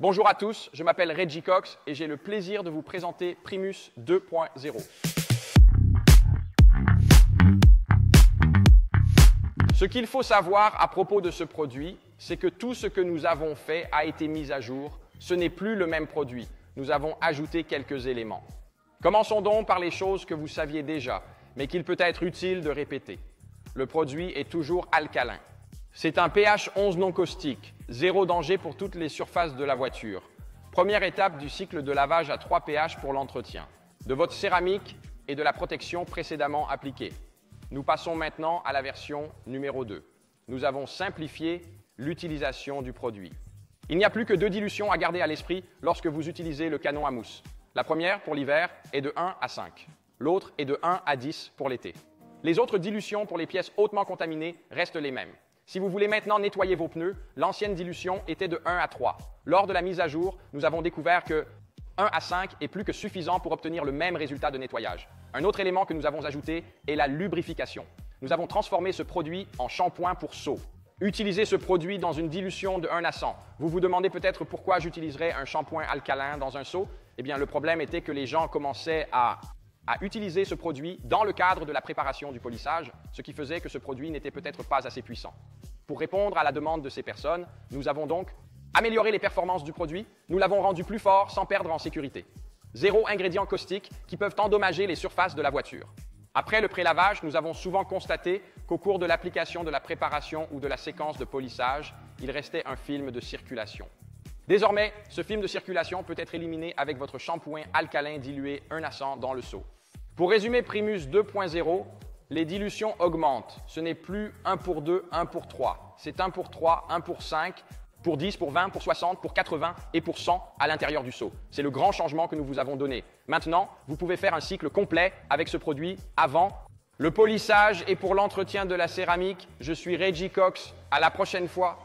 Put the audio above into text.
Bonjour à tous, je m'appelle Reggie Cox et j'ai le plaisir de vous présenter Primus 2.0. Ce qu'il faut savoir à propos de ce produit, c'est que tout ce que nous avons fait a été mis à jour. Ce n'est plus le même produit. Nous avons ajouté quelques éléments. Commençons donc par les choses que vous saviez déjà, mais qu'il peut être utile de répéter. Le produit est toujours alcalin. C'est un pH 11 non caustique, zéro danger pour toutes les surfaces de la voiture. Première étape du cycle de lavage à 3 pH pour l'entretien, de votre céramique et de la protection précédemment appliquée. Nous passons maintenant à la version numéro 2. Nous avons simplifié l'utilisation du produit. Il n'y a plus que 2 dilutions à garder à l'esprit lorsque vous utilisez le canon à mousse. La première, pour l'hiver, est de 1 à 5. L'autre est de 1 à 10 pour l'été. Les autres dilutions pour les pièces hautement contaminées restent les mêmes. Si vous voulez maintenant nettoyer vos pneus, l'ancienne dilution était de 1 à 3. Lors de la mise à jour, nous avons découvert que 1 à 5 est plus que suffisant pour obtenir le même résultat de nettoyage. Un autre élément que nous avons ajouté est la lubrification. Nous avons transformé ce produit en shampoing pour seau. Utilisez ce produit dans une dilution de 1 à 100. Vous vous demandez peut-être pourquoi j'utiliserais un shampoing alcalin dans un seau. Eh bien, le problème était que les gens commençaient à utiliser ce produit dans le cadre de la préparation du polissage, ce qui faisait que ce produit n'était peut-être pas assez puissant. Pour répondre à la demande de ces personnes, nous avons donc amélioré les performances du produit, nous l'avons rendu plus fort sans perdre en sécurité. 0 ingrédients caustiques qui peuvent endommager les surfaces de la voiture. Après le prélavage, nous avons souvent constaté qu'au cours de l'application de la préparation ou de la séquence de polissage, il restait un film de circulation. Désormais, ce film de circulation peut être éliminé avec votre shampoing alcalin dilué 1 à 100 dans le seau. Pour résumer Primus 2.0, les dilutions augmentent. Ce n'est plus 1 pour 2, 1 pour 3. C'est 1 pour 3, 1 pour 5, pour 10, pour 20, pour 60, pour 80 et pour 100 à l'intérieur du seau. C'est le grand changement que nous vous avons donné. Maintenant, vous pouvez faire un cycle complet avec ce produit avant le polissage et pour l'entretien de la céramique. Je suis Reggie Cox. À la prochaine fois.